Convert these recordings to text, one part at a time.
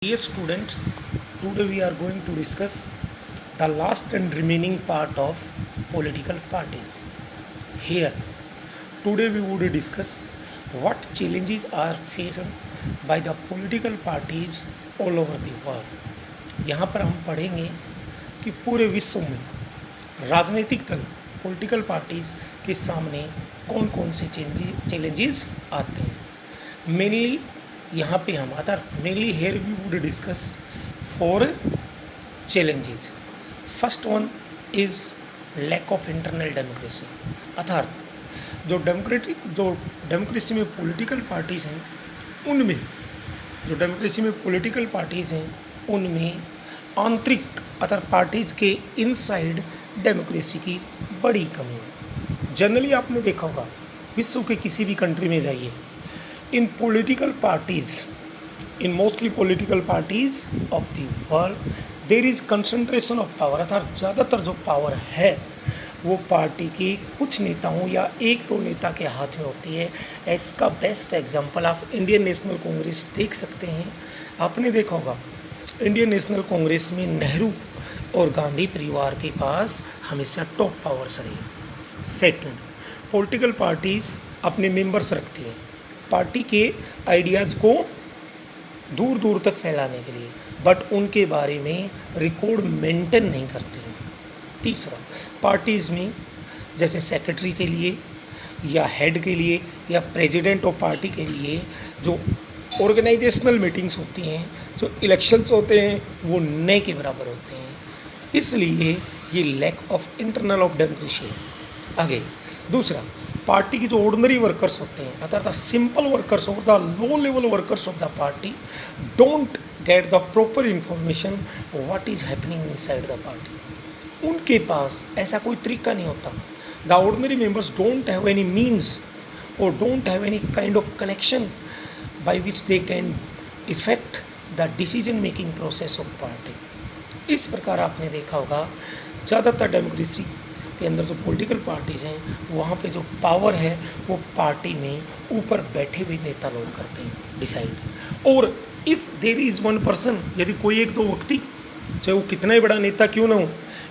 Dear students, today we are going to discuss the last and remaining part of political parties. Here, today we would discuss what challenges are faced by the political parties all over the world. यहाँ पर हम पढ़ेंगे कि पूरे विश्व में राजनीतिक दल पॉलिटिकल पार्टीज के सामने कौन कौन से चैलेंजेस आते हैं. मेनली यहाँ पे हम mainly here we would discuss 4 challenges. First one is lack of internal democracy. अर्थात जो डेमोक्रेसी में पॉलिटिकल पार्टीज हैं उनमें आंतरिक अर्थात पार्टीज के इनसाइड डेमोक्रेसी की बड़ी कमी है. जनरली आपने देखा होगा विश्व के किसी भी कंट्री में जाइए, in mostly political parties of the world there is concentration of power. अर्थात ज़्यादातर जो पावर है वो पार्टी के कुछ नेताओं या एक दो नेता के हाथ में होती है. इसका बेस्ट एग्जांपल आप इंडियन नेशनल कांग्रेस देख सकते हैं. आपने देखा होगा इंडियन नेशनल कांग्रेस में नेहरू और गांधी परिवार के पास हमेशा टॉप पावर्स रही. सेकंड, पॉलिटिकल पार्टीज अपने मेंबर्स रखती हैं पार्टी के आइडियाज़ को दूर दूर तक फैलाने के लिए, बट उनके बारे में रिकॉर्ड मेंटेन नहीं करती हैं. तीसरा, पार्टीज़ में जैसे सेक्रेटरी के लिए या हेड के लिए या प्रेसिडेंट ऑफ पार्टी के लिए जो ऑर्गेनाइजेशनल मीटिंग्स होती हैं, जो इलेक्शंस होते हैं, वो नए के बराबर होते हैं. इसलिए ये lack of internal of democracy है. आगे दूसरा, पार्टी के जो ऑर्डिनरी वर्कर्स होते हैं अर्थात सिंपल वर्कर्स और the low level workers of the party don't get the proper information what is happening inside the party. उनके पास ऐसा कोई तरीका नहीं होता. The ordinary members don't have any means और don't have any kind of connection by which they can effect the decision making process of party. इस प्रकार आपने देखा होगा ज़्यादातर डेमोक्रेसी के अंदर जो पॉलिटिकल पार्टीज हैं वहाँ पे जो पावर है वो पार्टी में ऊपर बैठे हुए नेता लोग करते हैं डिसाइड. और if there is one person, यदि कोई एक दो व्यक्ति चाहे वो कितना ही बड़ा नेता क्यों ना हो,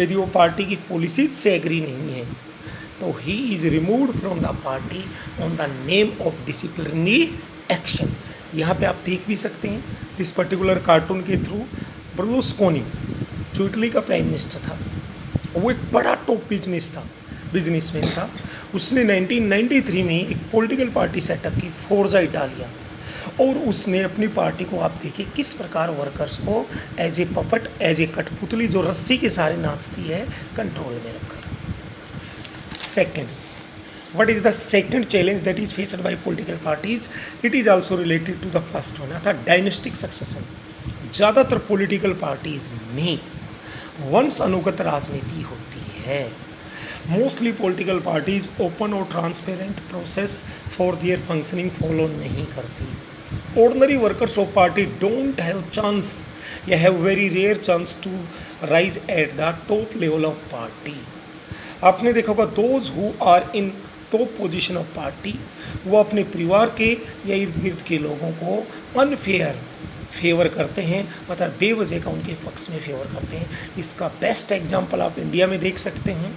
यदि वो पार्टी की पॉलिसीज से एग्री नहीं है तो he is removed from the party on the name of disciplinary action. यहाँ पे आप देख भी सकते हैं इस पर्टिकुलर कार्टून के थ्रू बर्लुस्कोनी जो इटली का प्राइम मिनिस्टर था, वो एक बड़ा टॉप बिजनेसमैन था. उसने 1993 में एक पॉलिटिकल पार्टी सेटअप की, फोर्जा इटालिया, और उसने अपनी पार्टी को आप देखिए किस प्रकार वर्कर्स को as a puppet, as a कठपुतली जो रस्सी के सहारे नाचती है, कंट्रोल में रखा. Second, what is the second challenge that is faced by political parties? It is also related to the first one, अर्थात डायनेस्टिक सक्सेशन. ज़्यादातर पॉलिटिकल पार्टीज में वंश अनुगत राजनीति होती है. मोस्टली पॉलिटिकल पार्टीज ओपन और transparent process for their functioning follow नहीं करती. Ordinary workers of party don't have chance या have very rare chance to rise at the top level of party. आपने देखा होगा those who are in top position of party वो अपने परिवार के या इर्द गिर्द के लोगों को अनफेयर फेवर करते हैं, मतलब बेवजह का उनके पक्ष में फेवर करते हैं. इसका बेस्ट एग्जांपल आप इंडिया में देख सकते हैं,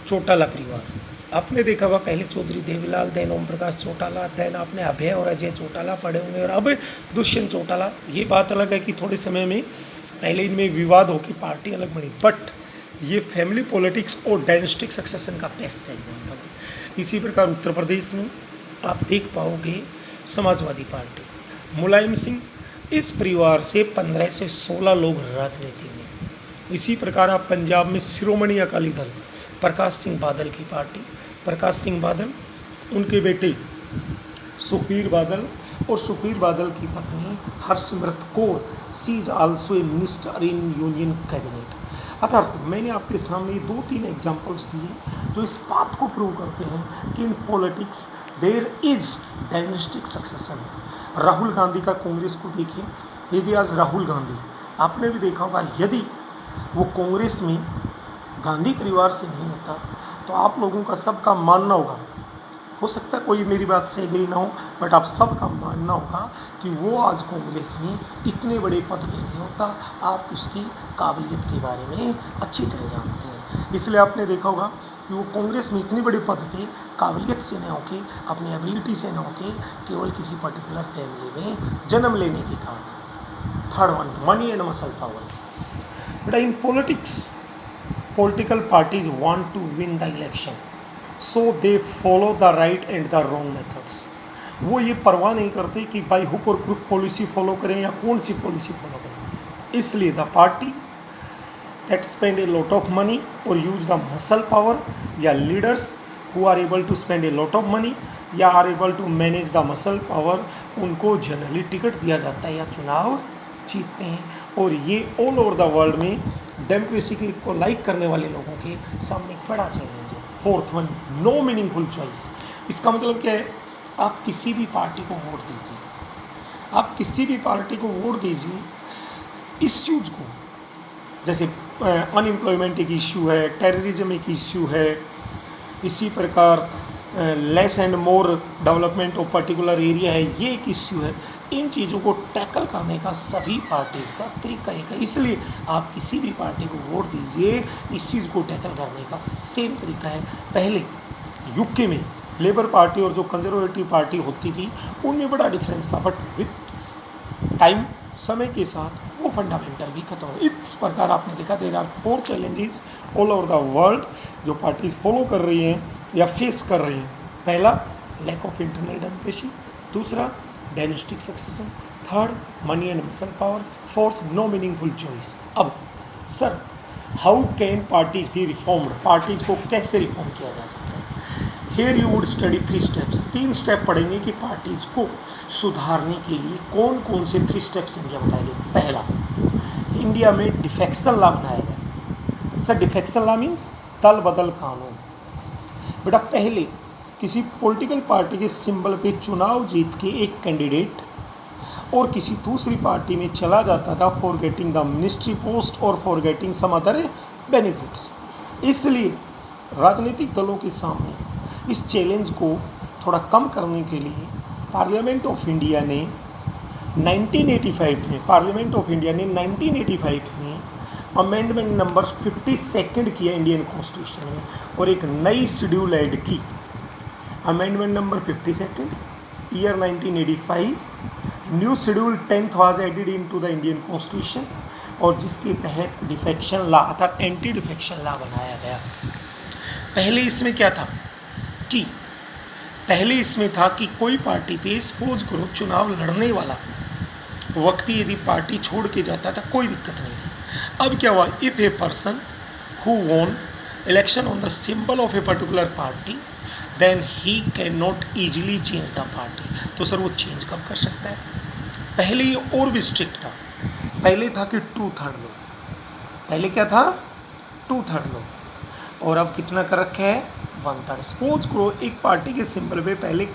चौटाला परिवार. आपने देखा होगा पहले चौधरी देवीलाल, देन ओम प्रकाश चौटाला, देन आपने अभय और अजय चौटाला पढ़े होंगे, और अब दुष्यंत चौटाला. ये बात अलग है कि थोड़े समय में पहले इनमें विवाद होकर पार्टी अलग बनी, बट ये फैमिली पॉलिटिक्स और डायनेस्टिक सक्सेशन का बेस्ट एग्जाम्पल है. इसी प्रकार उत्तर प्रदेश में आप देख पाओगे समाजवादी पार्टी, मुलायम सिंह, इस परिवार से 15 से 16 लोग राजनीति में. इसी प्रकार आप पंजाब में शिरोमणि अकाली दल, प्रकाश सिंह बादल की पार्टी, प्रकाश सिंह बादल, उनके बेटे सुखबीर बादल और सुखबीर बादल की पत्नी Harsimrat Kaur, she is also a minister in union cabinet. अर्थात मैंने आपके सामने 2-3 एग्जाम्पल्स दिए जो इस बात को प्रूव करते हैं कि in politics there is dynastic succession. Rahul Gandhi का कांग्रेस को देखिए, यदि आज राहुल गांधी, आपने भी देखा होगा, यदि वो कांग्रेस में गांधी परिवार से नहीं होता तो आप लोगों का सबका मानना होगा हो सकता है कोई मेरी बात से एग्री ना हो, बट आप सबका मानना होगा कि वो आज कांग्रेस में इतने बड़े पद पे नहीं होता। आप उसकी काबिलियत के बारे में अच्छी तरह जानते हैं, इसलिए आपने देखा होगा कि वो कांग्रेस में इतनी बड़ी पद पे काबिलियत से न होके, अपनी एबिलिटी से न होके, केवल किसी पर्टिकुलर फैमिली में जन्म लेने के कारण। Third one, money and muscle power. बेटा in politics, political parties want to win the election, so they follow the right and the wrong methods. वो ये परवाह नहीं करते कि बाई हुक और क्रुक पॉलिसी फॉलो करें या कौन सी पॉलिसी फॉलो करें। इसलिए the party that spend a lot of money और यूज द मसल पावर, या leaders who are able to spend a lot of money या are able to manage the muscle power, उनको generally ticket दिया जाता है या चुनाव जीतते हैं। और ये ऑल ओवर द वर्ल्ड में डेमोक्रेसी को लाइक करने वाले लोगों के सामने एक बड़ा चैलेंज है। Fourth one, no meaningful choice. इसका मतलब क्या है? आप किसी भी पार्टी को वोट दीजिए, आप किसी भी पार्टी को वोट दीजिए इश्यूज को, जैसे अनएम्प्लॉयमेंट एक इश्यू है, टेररिज्म एक इश्यू है, इसी प्रकार less and more development of particular area है, ये एक इश्यू है। इन चीज़ों को टैकल करने का सभी पार्टीज का तरीका एक है, इसलिए आप किसी भी पार्टी को वोट दीजिए, इस चीज़ को टैकल करने का सेम तरीका है। पहले यूके में लेबर पार्टी और जो कंजर्वेटिव पार्टी होती थी उनमें बड़ा डिफरेंस था, बट विथ टाइम, समय के साथ वो फंडामेंटल भी खत्म हो। इस प्रकार आपने देखा there are 4 challenges all over the world जो पार्टीज फॉलो कर रही हैं या फेस कर रही हैं। पहला, लैक ऑफ इंटरनल डेमोक्रेसी। दूसरा, dynastic succession. Third, money and muscle power. Fourth, no meaningful choice. अब sir, how can parties be reformed? Parties को कैसे रिफॉर्म किया जा सकता है? Here you would study 3 steps. 3 step पढ़ेंगे कि पार्टीज को सुधारने के लिए कौन कौन से 3 स्टेप्स इंडिया बनाए गए। पहला, इंडिया में डिफेक्शन लॉ बनाया गया। सर, डिफेक्शन लॉ मीन्स दल बदल कानून। बेटा, पहले किसी पॉलिटिकल पार्टी के सिंबल पे चुनाव जीत के एक कैंडिडेट और किसी दूसरी पार्टी में चला जाता था for getting the ministry post और for getting some other benefits. इसलिए राजनीतिक दलों के सामने इस चैलेंज को थोड़ा कम करने के लिए पार्लियामेंट ऑफ इंडिया ने 1985 में अमेंडमेंट नंबर 52 किया इंडियन कॉन्स्टिट्यूशन में और एक नई शेड्यूल ऐड की। Amendment number 52 year 1985, new schedule 10th was added into the Indian constitution और जिसके तहत डिफेक्शन लॉ अर्थात एंटी डिफेक्शन लॉ बनाया गया। पहले इसमें था कि कोई पार्टी पे सपोज करो चुनाव लड़ने वाला व्यक्ति यदि पार्टी छोड़ के जाता था कोई दिक्कत नहीं थी। अब क्या हुआ? If a person who won election on the symbol of a particular party then he can not easily change the party. तो सर वो चेंज कब कर सकता है? पहले ये और भी स्ट्रिक्ट था। पहले था कि 2/3 लो। पहले क्या था? 2/3 लो। और अब कितना कर रखे है? 1/3। सपोज करो एक पार्टी के सिंबल पे पहले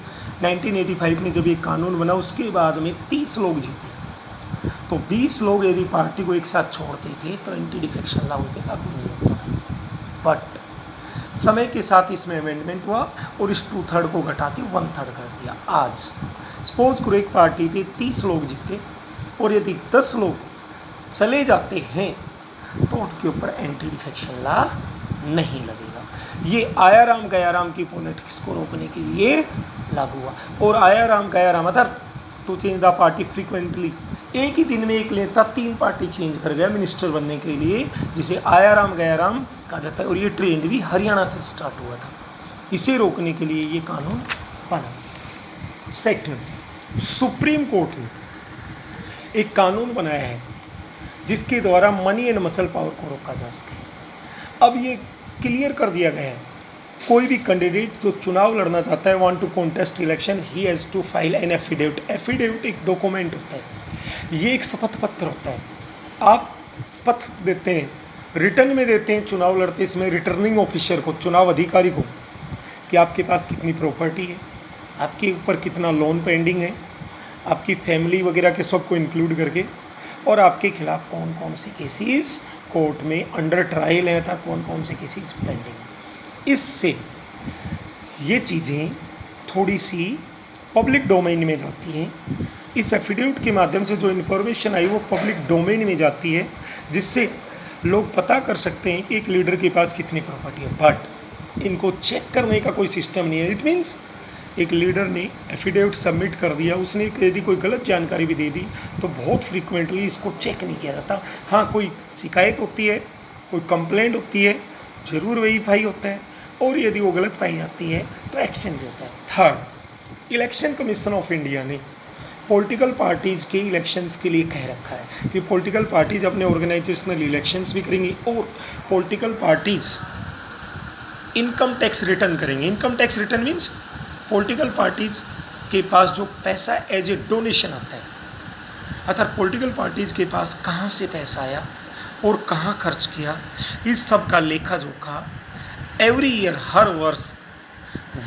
1985 में जब ये कानून बना उसके बाद में 30 लोग जीते, तो 20 लोग यदि पार्टी को एक साथ छोड़ते थे तो एंटी डिफेक्शन लॉ उन पर लागू नहीं होता था। बट समय के साथ इसमें अमेंडमेंट हुआ और इस 2/3 को घटा के 1/3 कर दिया। आज सपोज करो एक पार्टी पे 30 लोग जीते और यदि 10 लोग चले जाते हैं तो उनके ऊपर एंटी डिफेक्शन लॉ नहीं लगेगा। ये आयाराम गयाराम की पॉलिटिक्स को रोकने के लिए लागू हुआ। और Ayaram Gayaram other to change the party frequently, एक ही दिन में एक नेता 3 पार्टी चेंज कर गया मिनिस्टर बनने के लिए, जिसे आयाराम गयाराम कहा जाता है। और ये ट्रेंड भी हरियाणा से स्टार्ट हुआ था। इसे रोकने के लिए ये कानून बना। सेकंड, सुप्रीम कोर्ट ने एक कानून बनाया है जिसके द्वारा मनी एंड मसल पावर को रोका जा सके। अब ये क्लियर कर दिया गया है, कोई भी कैंडिडेट जो चुनाव लड़ना चाहता है want to contest election, he has to file an affidavit. Affidavit एक डॉक्यूमेंट होता है, ये एक शपथ पत्र होता है। आप शपथ देते हैं, रिटर्न में देते हैं चुनाव लड़ते इसमें रिटर्निंग ऑफिसर को, चुनाव अधिकारी को, कि आपके पास कितनी प्रॉपर्टी है, आपके ऊपर कितना लोन पेंडिंग है, आपकी फैमिली वगैरह के सबको इंक्लूड करके, और आपके खिलाफ कौन कौन से केसेस कोर्ट में अंडर ट्रायल है था, कौन कौन से केसेस पेंडिंग। इससे ये चीज़ें थोड़ी सी पब्लिक डोमेन में जाती हैं। इस एफिडेविट के माध्यम से जो इन्फॉर्मेशन आई वो पब्लिक डोमेन में जाती है, जिससे लोग पता कर सकते हैं कि एक लीडर के पास कितनी प्रॉपर्टी है। बट इनको चेक करने का कोई सिस्टम नहीं है। इट मीन्स एक लीडर ने एफिडेविट सबमिट कर दिया, उसने यदि कोई गलत जानकारी भी दे दी तो बहुत फ्रीक्वेंटली इसको चेक नहीं किया जाता। हाँ, कोई शिकायत होती है, कोई कंप्लेंट होती है, ज़रूर वेरीफाई होता है, और यदि वो गलत पाई जाती है तो एक्शन भी होता है। Third, election commission of India ने पॉलिटिकल पार्टीज़ के इलेक्शंस के लिए कह रखा है कि पॉलिटिकल पार्टीज़ अपने ऑर्गेनाइजेशनल इलेक्शंस भी करेंगी और political parties income tax return करेंगे। Income tax return means political parties के पास जो पैसा एज ए डोनेशन आता है, अर्थात पॉलिटिकल पार्टीज़ के पास कहाँ से पैसा आया और कहाँ खर्च किया, इस सब का लेखा जोखा एवरी ईयर, हर वर्ष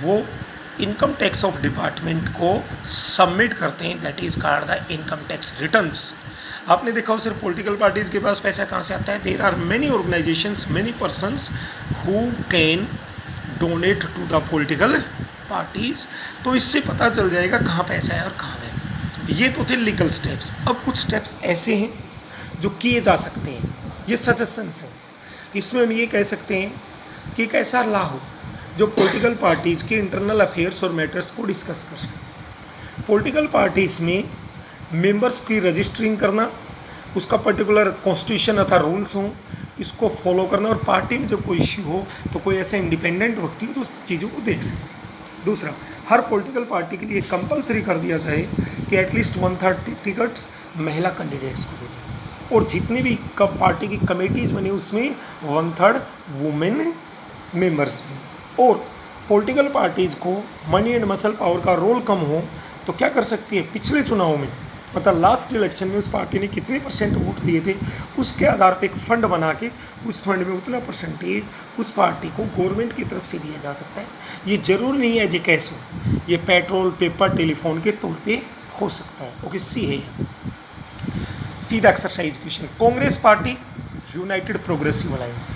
वो इनकम टैक्स ऑफ डिपार्टमेंट को सबमिट करते हैं। That is called the income tax returns. आपने देखा हो सिर्फ पॉलिटिकल पार्टीज़ के पास पैसा कहाँ से आता है? There are many organisations, many persons who can donate to the political parties. तो इससे पता चल जाएगा कहाँ पैसा है और कहाँ है। ये तो थे लीगल स्टेप्स। अब कुछ स्टेप्स ऐसे हैं जो किए जा सकते हैं, ये सजेशंस हैं। इसमें हम ये कह सकते हैं कि एक ऐसा लॉ हो जो पॉलिटिकल पार्टीज़ के इंटरनल अफेयर्स और मैटर्स को डिस्कस कर सके। पॉलिटिकल पार्टीज़ में मेंबर्स की रजिस्टरिंग करना, उसका पर्टिकुलर कॉन्स्टिट्यूशन अथवा रूल्स हों, इसको फॉलो करना, और पार्टी में जब कोई इश्यू हो तो कोई ऐसा इंडिपेंडेंट व्यक्ति हो तो उस चीज़ों को देख सके। दूसरा, हर पॉलिटिकल पार्टी के लिए कंपलसरी कर दिया जाए कि एटलीस्ट 1/3 टिकट्स महिला कैंडिडेट्स को भी दें, और जितनी भी पार्टी की कमेटीज़ बनी उसमें 1/3 वुमेन मेंबर्स भी। और पॉलिटिकल पार्टीज़ को मनी एंड मसल पावर का रोल कम हो तो क्या कर सकती है? पिछले चुनाव में, मतलब लास्ट इलेक्शन में उस पार्टी ने कितने परसेंट वोट दिए थे, उसके आधार पर एक फंड बना के उस फंड में उतना परसेंटेज उस पार्टी को गवर्नमेंट की तरफ से दिया जा सकता है। ये जरूर नहीं है जी कैश हो, ये पेट्रोल, पेपर, टेलीफोन के तौर पे हो सकता है। ओके, सी है सीधा exercise question. Congress party united progressive alliance,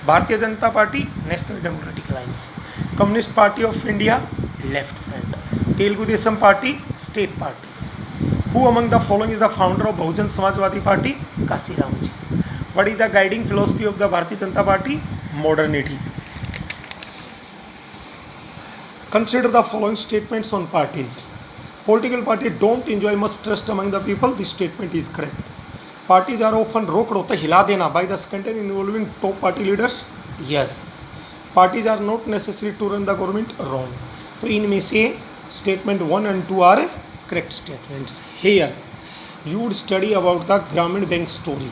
Bharatiya Janata party national democratic alliance, communist party of India left front, Telugu Desam party state party. Who among the following is the founder of Bahujan Samajwadi party? Kanshi Ram ji. What is the guiding philosophy of the Bharatiya Janata party? Modernity. Consider the following statements on parties. Political party don't enjoy much trust among the people. This statement is correct. Parties are often रोक हिला देना by the scandal involving top party leaders. Yes. Parties are not necessary to run the government. Wrong. तो इनमें से statement 1 and 2 are correct statements. Here you would study about the ग्रामीण bank story,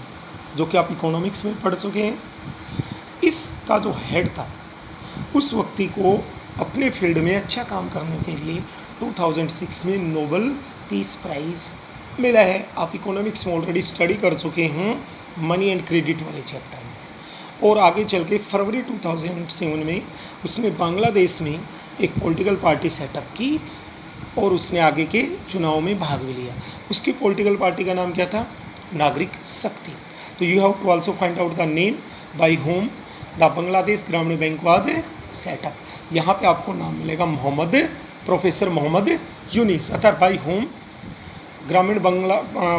जो कि आप इकोनॉमिक्स में पढ़ चुके हैं। इसका जो हेड था उस व्यक्ति को अपने फील्ड में अच्छा काम करने के लिए 2006 में नोबेल पीस प्राइज़ मिला है। आप इकोनॉमिक्स में ऑलरेडी स्टडी कर चुके हैं मनी एंड क्रेडिट वाले चैप्टर में, और आगे चल के फरवरी 2007 में उसने बांग्लादेश में एक पॉलिटिकल पार्टी सेटअप की और उसने आगे के चुनाव में भाग भी लिया। उसकी पॉलिटिकल पार्टी का नाम क्या था? नागरिक शक्ति। तो you have to also find out the name by whom the Bangladesh Grameen bank was setup. यहाँ पे आपको नाम मिलेगा प्रोफेसर मोहम्मद यूनिस, अर्थात by whom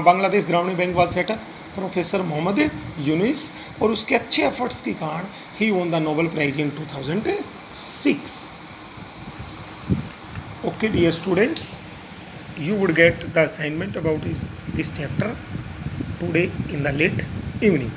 Bangladesh Grameen bank was set up professor Mohammad Yunus, और उसके अच्छे एफर्ट्स के कारण ही won the Nobel prize in 2006। Okay dear students, you would get the assignment about this chapter today in the late evening.